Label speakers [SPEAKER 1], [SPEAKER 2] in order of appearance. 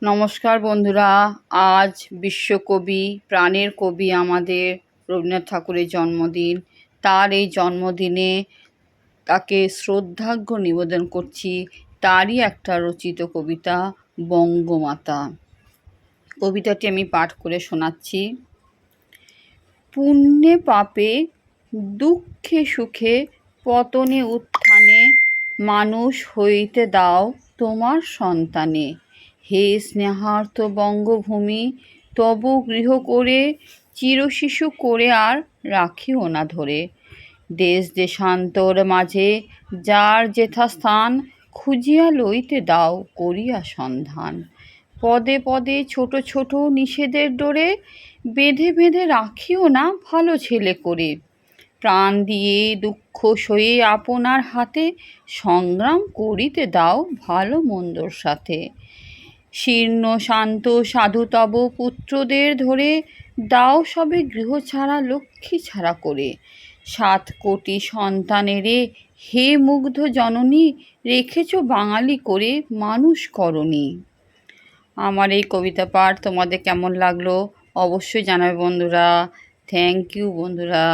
[SPEAKER 1] নমস্কার বন্ধুরা। আজ বিশ্বকবি, প্রাণের কবি আমাদের রবীন্দ্রনাথ ঠাকুরের জন্মদিন। তার এই জন্মদিনে তাকে শ্রদ্ধার্ঘ্য নিবেদন করছি। তারই একটা রচিত কবিতা বঙ্গমাতা। কবিতাটি আমি পাঠ করে শোনাচ্ছি। পুণ্যে পাপে, দুঃখে সুখে, পতনে উত্থানে মানুষ হইতে দাও তোমার সন্তানে। হে স্নেহার্ত বঙ্গভূমি, তব গৃহ করে চিরশিশু করে আর রাখিও না ধরে। দেশ দেশান্তর মাঝে যার যেথা স্থান, খুঁজিয়া লইতে দাও করিয়া সন্ধান। পদে পদে ছোট ছোট নিষেধের ডোরে বেঁধে বেঁধে রাখিও না ভালো ছেলে করে। প্রাণ দিয়ে দুঃখ সয়ে আপনার হাতে সংগ্রাম করিতে দাও ভালো মন্দর সাথে। শীর্ণ শান্ত সাধু তব পুত্রদের ধরে দাও সবে গৃহ ছাড়া লক্ষ্মী ছাড়া করে। 7 কোটি সন্তানেরে হে মুগ্ধ জননী, রেখেছ বাঙালি করে মানুষ করনি। আমার এই কবিতা পাঠ তোমাদের কেমন লাগলো অবশ্যই জানাবে বন্ধুরা। থ্যাংক ইউ বন্ধুরা।